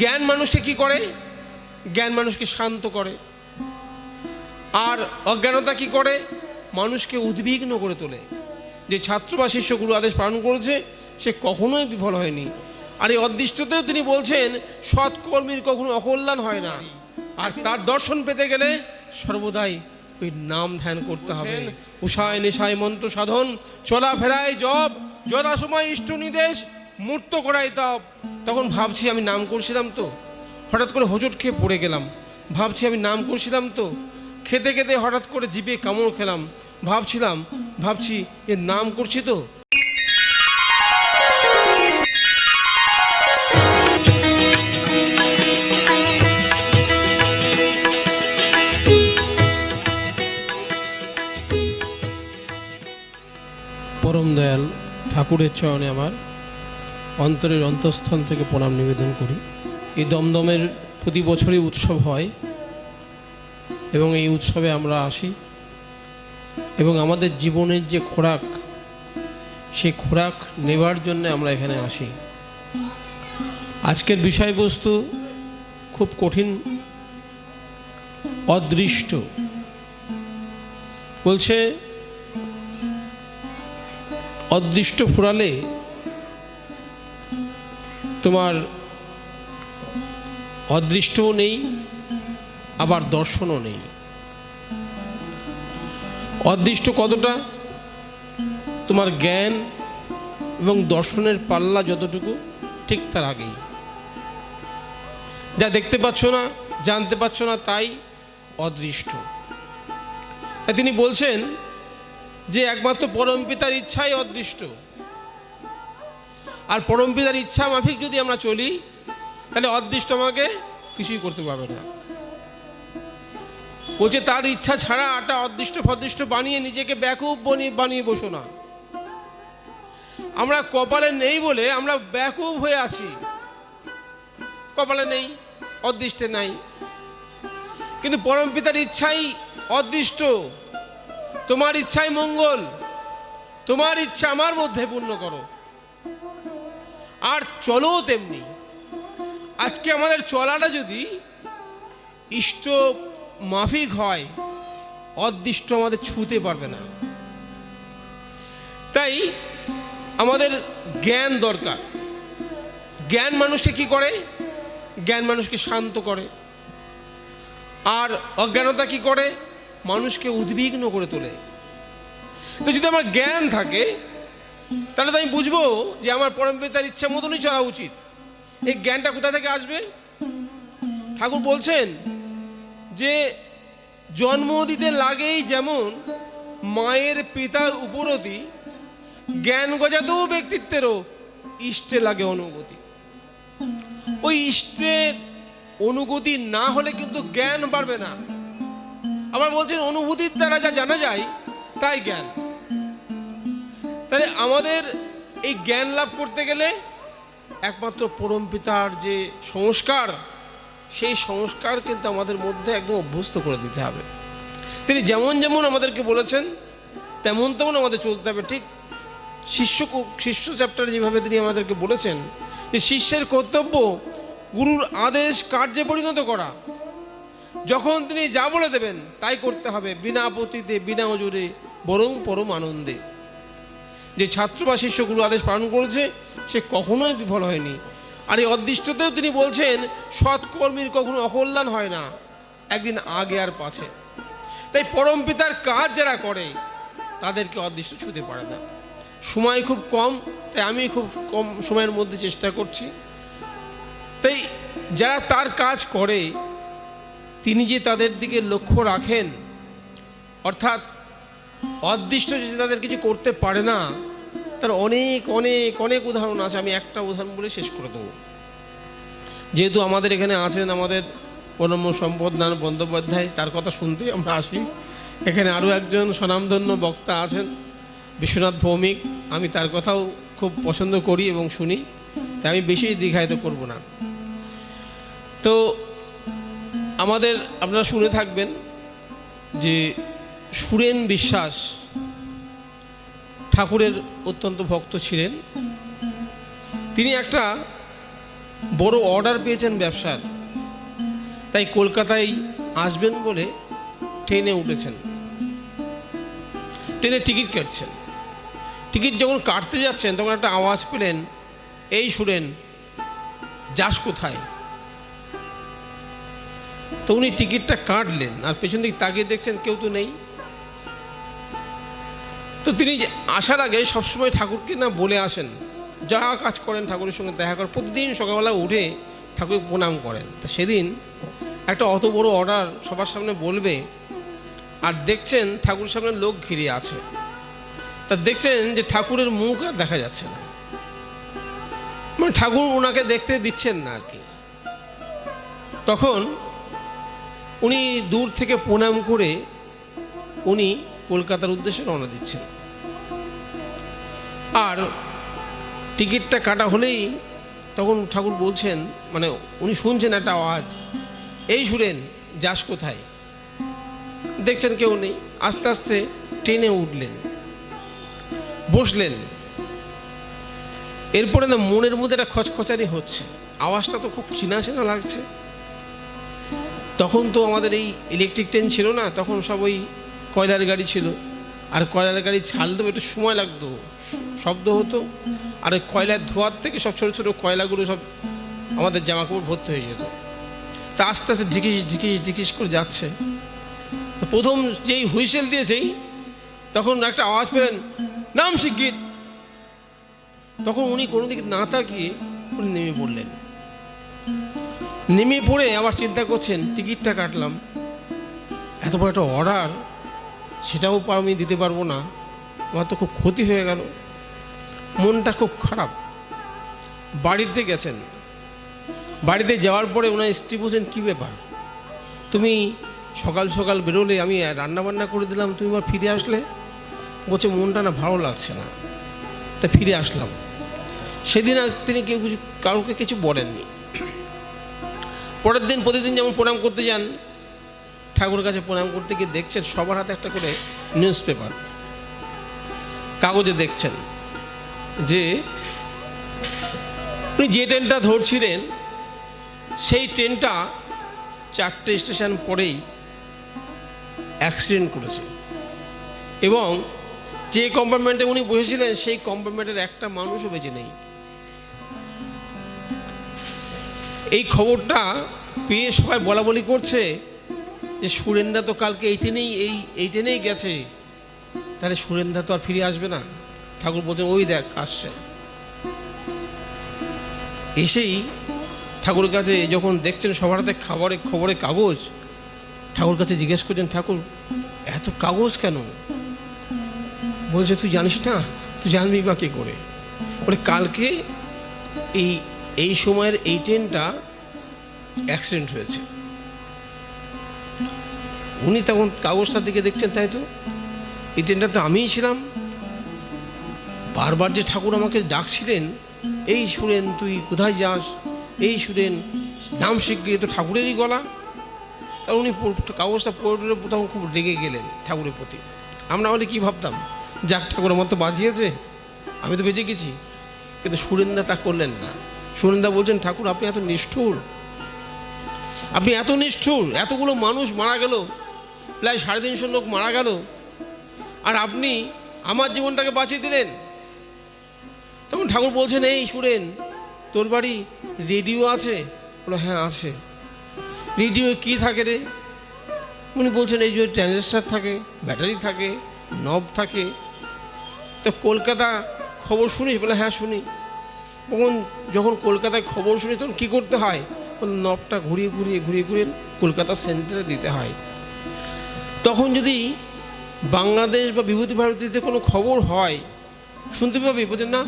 জ্ঞান মানুষকে কি করে? জ্ঞান মানুষকে শান্ত করে। আর অজ্ঞানতা কি করে? মানুষকে উদ্বিগ্ন করে তোলে। যে ছাত্র বা শিষ্য গুরু আদেশ পালন করেছে সে কখনোই বিফল হয়নি। আর এই অদৃষ্টতেও তিনি বলছেন সৎকর্মীর কখনো অকল্যাণ হয় না। আর তার দর্শন পেতে গেলে সর্বদাই ওই নাম ধ্যান করতে হবে। উষায় নেশায় মন্ত্র সাধন, চলাফেরায় জপ, যথাসময় ইষ্ট নির্দেশ, মূর্ত করাই তপ। তখন ভাবছি আমি নাম করছিলাম তো, হঠাৎ করে হোঁচট খেয়ে পড়ে গেলাম। ভাবছি আমি নাম করছিলাম তো, খেতে খেতে হঠাৎ করে জিভে কামড় খেলাম। ভাবছি এ নাম করছি তো। পরম দয়াল ঠাকুরের চরণে আমার অন্তরের অন্তঃস্থল থেকে প্রণাম নিবেদন করি। এই দমদমের প্রতি বছরই উৎসব হয় এবং এই উৎসবে আমরা আসি এবং আমাদের জীবনের যে খোরাক, সেই খোরাক নেবার জন্য আমরা এখানে আসি। আজকের বিষয়বস্তু খুব কঠিন, অদৃষ্ট। বলছে অদৃষ্ট ফুরালে তোমার অদৃষ্টও নেই, আবার দর্শনও নেই। অদৃষ্ট কতটা? তোমার জ্ঞান এবং দর্শনের পাল্লা যতটুকু, ঠিক তার আগেই। যা দেখতে পাচ্ছ না, জানতে পারছো না, তাই অদৃষ্ট। তিনি বলছেন যে একমাত্র পরমপিতার ইচ্ছাই অদৃষ্ট। আর পরমপিতার ইচ্ছা মাফিক যদি আমরা চলি, তাহলে অদৃষ্ট আমাকে কিছুই করতে পারবে না। বলছে তার ইচ্ছা ছাড়া একটা অদৃষ্ট ফদৃষ্ট বানিয়ে নিজেকে ব্যাকুব বানিয়ে বসো না। আমরা কপালে নেই বলে আমরা ব্যাকুব হয়ে আছি। কপালে নেই, অদৃষ্টে নাই, কিন্তু পরমপিতার ইচ্ছাই অদৃষ্ট। তোমার ইচ্ছাই মঙ্গল, তোমার ইচ্ছা আমার মধ্যে পূর্ণ করো। আর চলো তেমনি। আজকে আমাদের চলাটা যদি ইষ্ট মাফিক হয়, অদৃষ্ট আমাদের ছুঁতে পারবে না। তাই আমাদের জ্ঞান দরকার। জ্ঞান মানুষকে কি করে? জ্ঞান মানুষকে শান্ত করে। আর অজ্ঞানতা কি করে? মানুষকে উদ্বিগ্ন করে তোলে। তো যদি আমার জ্ঞান থাকে, তাহলে তো আমি বুঝবো যে আমার পরমপিতার ইচ্ছা মতনই চলা উচিত। এই জ্ঞানটা কোথা থেকে আসবে? ঠাকুর বলছেন যে জন্ম দিতে লাগেই যেমন মায়ের পিতার উপরতি, জ্ঞান গজাতেও ব্যক্তিত্বেরও ইষ্টে লাগে অনুগতি। ওই ইষ্টের অনুগতি না হলে কিন্তু জ্ঞান বাড়বে না। আবার বলছেন অনুভূতির দ্বারা যা জানা যায় তাই জ্ঞান। তাহলে আমাদের এই জ্ঞান লাভ করতে গেলে একমাত্র পরমপিতার যে সংস্কার, সেই সংস্কার কিন্তু আমাদের মধ্যে একদম অভ্যস্ত করে দিতে হবে। তিনি যেমন যেমন আমাদেরকে বলেছেন তেমন তেমন আমাদের চলতে হবে। ঠিক শিষ্য চ্যাপ্টারে যেভাবে তিনি আমাদেরকে বলেছেন যে শিষ্যের কর্তব্য গুরুর আদেশ কার্যে পরিণত করা। যখন তিনি যা বলে দেবেন তাই করতে হবে, বিনা আপত্তিতে, বিনা ওজরে, বরং পরম আনন্দে। যে ছাত্র বা শিষ্য গুরু আদেশ পালন করেছে সে কখনোই বিফল হয়নি। আর এই অদৃষ্টতেও তিনি বলছেন সৎকর্মীর কখনো অকল্যাণ হয় না, একদিন আগে আর পাছে। তাই পরমপিতার কাজ যারা করে তাদেরকে অদৃষ্ট ছুঁতে পারে না। সময় খুব কম, তাই আমি খুব কম সময়ের মধ্যে চেষ্টা করছি। তাই যারা তার কাজ করে তিনি যে তাদের দিকে লক্ষ্য রাখেন, অর্থাৎ অদৃষ্ট যে তাদের কিছু করতে পারে না, তার অনেক অনেক অনেক উদাহরণ আছে। আমি একটা উদাহরণ বলে শেষ করে দেবো। যেহেতু আমাদের এখানে আছেন আমাদের পরম সম্পদ নারায়ণ বন্দ্যোপাধ্যায়, তার কথা শুনতেই আমরা আসি। এখানে আরও একজন স্বনামধন্য বক্তা আছেন বিশ্বনাথ ভৌমিক, আমি তার কথাও খুব পছন্দ করি এবং শুনি, তাই আমি বেশি দীর্ঘায়িত করব না। তো আমাদের আপনারা শুনে থাকবেন যে সুরেন বিশ্বাস ঠাকুরের অত্যন্ত ভক্ত ছিলেন। তিনি একটা বড় অর্ডার পেয়েছেন ব্যবসার, তাই কলকাতায় আসবেন বলে ট্রেনে উঠেছেন। ট্রেনে টিকিট কাটছেন। টিকিট যখন কাটতে যাচ্ছেন তখন একটা আওয়াজ পেলেন, এই শুনেন, যাস কোথায়? তো উনি টিকিটটা কাটলেন, আর পেছন দিকে তাকিয়ে দেখছেন কেউ তো নেই। তো তিনি আসার আগে সবসময় ঠাকুরকে না বলে আসেন, যা কাজ করেন ঠাকুরের সঙ্গে দেখা করেন, প্রতিদিন সকালবেলা উঠে ঠাকুরকে প্রণাম করেন। তা সেদিন একটা অত বড় অর্ডার সবার সামনে বলবে, আর দেখছেন ঠাকুরের সামনে লোক ঘিরে আছে। তা দেখছেন যে ঠাকুরের মুখ আর দেখা যাচ্ছে না, মানে ঠাকুর ওনাকে দেখতে দিচ্ছেন না আর কি। তখন উনি দূর থেকে প্রণাম করে উনি কলকাতার উদ্দেশ্যে রওনা দিচ্ছেন। আর টিকিটটা কাটা হলেই তখন ঠাকুর বলছেন, মানে উনি শুনছেন একটা আওয়াজ, এই শুনেন, যাস কোথায়? দেখছেন কেউ নেই। আস্তে আস্তে ট্রেনে উঠলেন, বসলেন। এরপরে না মনের মধ্যে একটা খচখচানি হচ্ছে, আওয়াজটা তো খুব চেনা চেনা লাগছে। তখন তো আমাদের এই ইলেকট্রিক ট্রেন ছিল না, তখন সব ওই কয়লার গাড়ি ছিল। আর কয়লার গাড়ি ছাড়লেও একটু সময় লাগতো, শব্দ হতো, আর ওই কয়লার ধোয়ার থেকে সব ছোটো ছোটো কয়লাগুলো সব আমাদের জামাকাপড় ভর্তি হয়ে যেত। তা আস্তে আস্তে ঢিকিস ঢিকিস ঢিকিস করে যাচ্ছে। তো প্রথম যেই হুইসেল দিয়েছেই তখন একটা আওয়াজ পেলেন, নাম শিগগির। তখন উনি কোনো দিকে না তাকিয়ে উনি নেমে পড়লেন। নেমে পড়ে আবার চিন্তা করছেন, টিকিটটা কাটলাম, এত বড় একটা অর্ডার, সেটাও আমি দিতে পারবো না, আমার তো খুব ক্ষতি হয়ে গেল। মনটা খুব খারাপ। বাড়িতে গেছেন। বাড়িতে যাওয়ার পরে ওনার স্ত্রী বলছেন, কী ব্যাপার, তুমি সকাল সকাল বেরোলে, আমি রান্নাবান্না করে দিলাম, তুমি আবার ফিরে আসলে? বলছে, মনটা না ভালো লাগছে না, তা ফিরে আসলাম। সেদিন আর তিনি কেউ কিছু কাউকে কিছু বলেননি। পরের দিন প্রতিদিন যেমন প্রণাম করতে যান, ঠাকুরের কাছে প্রণাম করতে গিয়ে দেখছেন সবার হাতে একটা করে নিউজ পেপার, কাগজে দেখছেন যে উনি যে ট্রেনটা ধরছিলেন সেই ট্রেনটা 4টে স্টেশন পরেই অ্যাক্সিডেন্ট করেছে, এবং যে কম্পার্টমেন্টে উনি বসেছিলেন সেই কম্পার্টমেন্টের একটা মানুষও বেঁচে নেই। এই খবরটা পেয়ে সবাই বলা বলি করছে যে সুরেন্দা তো কালকে এই ট্রেনেই গেছে, তাহলে সুরেন্দা তো আর ফিরে আসবে না। ঠাকুর বলছেন, ওই দেখ আসছে। এসেই ঠাকুরের কাছে যখন দেখছেন সবার হাতে খবরের কাগজ, ঠাকুর কাছে জিজ্ঞেস করছেন, ঠাকুর এত কাগজ কেন? বলছে, তুই জানিস না? তুই জানবি বা কী করে? বলে, কালকে এই সময়ের এই ট্রেনটা অ্যাক্সিডেন্ট হয়েছে। উনি তখন কাগজটার দিকে দেখছেন, তাই তো, এই ট্রেনটা তো আমিই ছিলাম। বারবার যে ঠাকুর আমাকে ডাকছিলেন, এই সুরেন তুই কোথায় যাস, এই সুরেন, নাম শিগগির, তো ঠাকুরেরই গলা। তা উনি কাগজটা পড়ে তখন খুব রেগে গেলেন ঠাকুরের প্রতি। আমরা হলে কী ভাবতাম, যাক ঠাকুর আমার তো বাঁচিয়েছে, আমি তো বেঁচে গেছি। কিন্তু সুরেন্দা তা করলেন না। সুরেন্দা বলছেন, ঠাকুর আপনি এত নিষ্ঠুর, আপনি এত নিষ্ঠুর, এতগুলো মানুষ মারা গেল, প্রায় 350 লোক মারা গেল, আর আপনি আমার জীবনটাকে বাঁচিয়ে দিলেন। তখন ঠাকুর বলছেন, এই সুরেন, তোর বাড়ি রেডিও আছে? বলো, হ্যাঁ আছে। রেডিও কি থাকে রে? উনি বলছেন, এই যে ট্রানজিস্টার থাকে, ব্যাটারি থাকে, নব থাকে। তো কলকাতা খবর শুনিস? বলে, হ্যাঁ শুনি। যখন কলকাতায় খবর শুনি তখন কী করতে হয়? নবটা ঘুরিয়ে ঘুরিয়ে কলকাতা সেন্টারে দিতে হয়। তখন যদি বাংলাদেশ বা বিভূতি ভারতীতে কোনো খবর হয় শুনতে পাবি? বলছেন, না,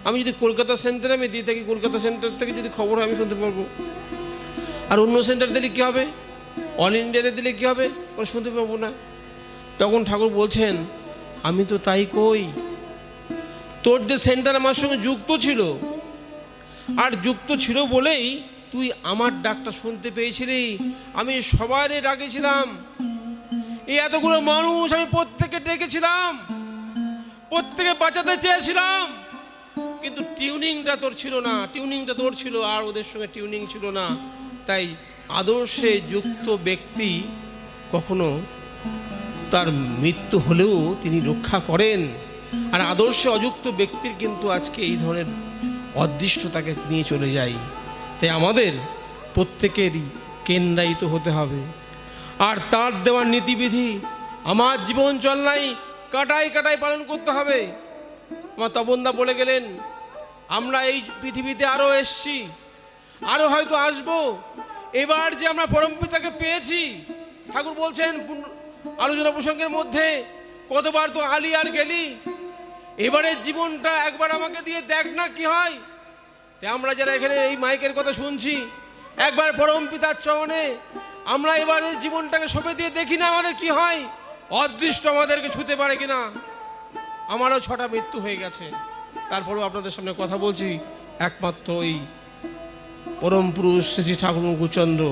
আমি যদি কলকাতা সেন্টারে আমি দিয়ে থাকি, কলকাতা সেন্টার থেকে যদি খবর হয় আমি শুনতে পারবো। আর অন্য সেন্টার দিলে কী হবে? অল ইন্ডিয়াতে দিলে কী হবে? ওরা শুনতে পাবো না। তখন ঠাকুর বলছেন, আমি তো তাই কই, তোর যে সেন্টার আমার সঙ্গে যুক্ত ছিল, আর যুক্ত ছিল বলেই তুই আমার ডাকটা শুনতে পেয়েছিলি। আমি সবারই ডাকেছিলাম, এই এতগুলো মানুষ আমি প্রত্যেকে ডেকেছিলাম, প্রত্যেকে বাঁচাতে চেয়েছিলাম, কিন্তু টিউনিংটা তোর ছিল না, টিউনিংটা তোর ছিল আর ওদের সঙ্গে টিউনিং ছিল না। তাই আদর্শে যুক্ত ব্যক্তি কখনো তার মৃত্যু হলেও তিনি রক্ষা করেন, আর আদর্শে অযুক্ত ব্যক্তির কিন্তু আজকে এই ধরনের অদৃষ্টতাকে নিয়ে চলে যায়। তাই আমাদের প্রত্যেকেরই কেন্দ্রায়িত হতে হবে, আর তার দেওয়ার নীতিবিধি আমার জীবন চলনায় কাটায় কাটায় পালন করতে হবে। আমার তপনদা বলে গেলেন, আমরা এই পৃথিবীতে আরও এসছি, আরও হয়তো আসবো। এবার যে আমরা পরমপিতাকে পেয়েছি, ঠাকুর বলছেন আলোচনা প্রসঙ্গের মধ্যে, কতবার তো আলি আর গেলি, এবারের জীবনটা একবার আমাকে দিয়ে দেখ না কি হয়। তাই আমরা যারা এখানে এই মাইকের কথা শুনছি, একবার পরমপিতার চরণে আমরা এবারের জীবনটাকে সঁপে দিয়ে দেখি না আমাদের কি হয়, অদৃষ্ট আমাদেরকে ছুতে পারে কিনা। আমারও 6টা মৃত্যু হয়ে গেছে, তারপরেও আপনাদের সামনে কথা বলছি। একমাত্র এই পরম পুরুষ শ্রী ঠাকুর মুকুচন্দ্র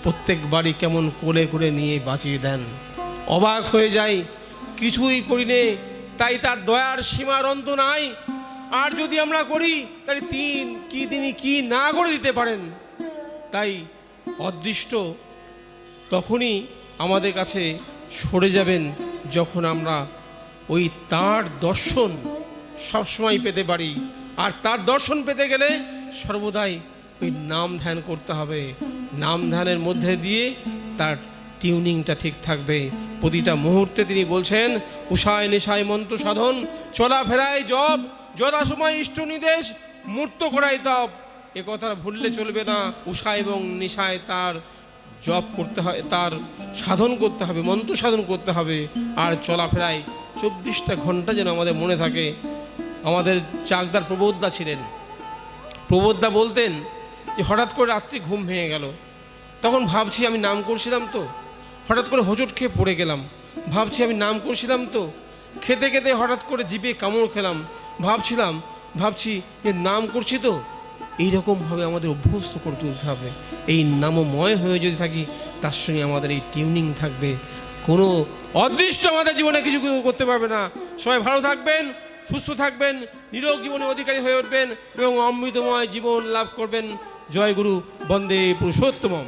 প্রত্যেক বাড়ি কেমন কোলে করে নিয়ে বাঁচিয়ে দেন, অবাক হয়ে যাই। কিছুই করি নে, তাই তার দয়ার সীমার অন্ত নাই। আর যদি আমরা করি তাহলে তিনি কি না করে দিতে পারেন। তাই অদৃষ্ট তখনই আমাদের কাছে সরে যাবেন যখন আমরা ওই তার দর্শন সবসময় পেতে পারি। আর তার দর্শন পেতে গেলে সর্বদাই ওই নাম ধ্যান করতে হবে। নাম ধ্যানের মধ্যে দিয়ে তার টিউনিংটা ঠিক থাকবে। প্রতিটা মুহূর্তে তিনি বলছেন, উষায় নিশায় মন্ত্র সাধন, চলাফেরায় জপ, যথাসময় ইষ্ট নির্দেশ, মূর্ত করাই তপ। এ কথা ভুললে চলবে না। উষা এবং নিশায় তার জপ করতে হয়, তার সাধন করতে হবে, মন্ত্র সাধন করতে হবে। আর চলাফেরায় 24টা ঘন্টা যেন আমাদের মনে থাকে। আমাদের চাকদার প্রবোধদা ছিলেন, প্রবোধদা বলতেন যে হঠাৎ করে রাত্রি ঘুম ভেঙে গেল, তখন ভাবছি আমি নাম করছিলাম তো, হঠাৎ করে হোঁচট খেয়ে পড়ে গেলাম, ভাবছি আমি নাম করছিলাম তো, খেতে খেতে হঠাৎ করে জিভে কামড় খেলাম, ভাবছি যে নাম করছি তো। এইরকমভাবে আমাদের অভ্যস্ত করে তুলতে হবে। এই নামময় হয়ে যদি থাকি, তার সঙ্গে আমাদের এই টিউনিং থাকবে, কোনো অদৃষ্ট আমাদের জীবনে কিছু করতে পারবে না। সবাই ভালো থাকবেন, সুস্থ থাকবেন, নিরোগ জীবনের অধিকারী হয়ে উঠবেন এবং অমৃতময় জীবন লাভ করবেন। জয় গুরু, বন্দে পুরুষোত্তমম।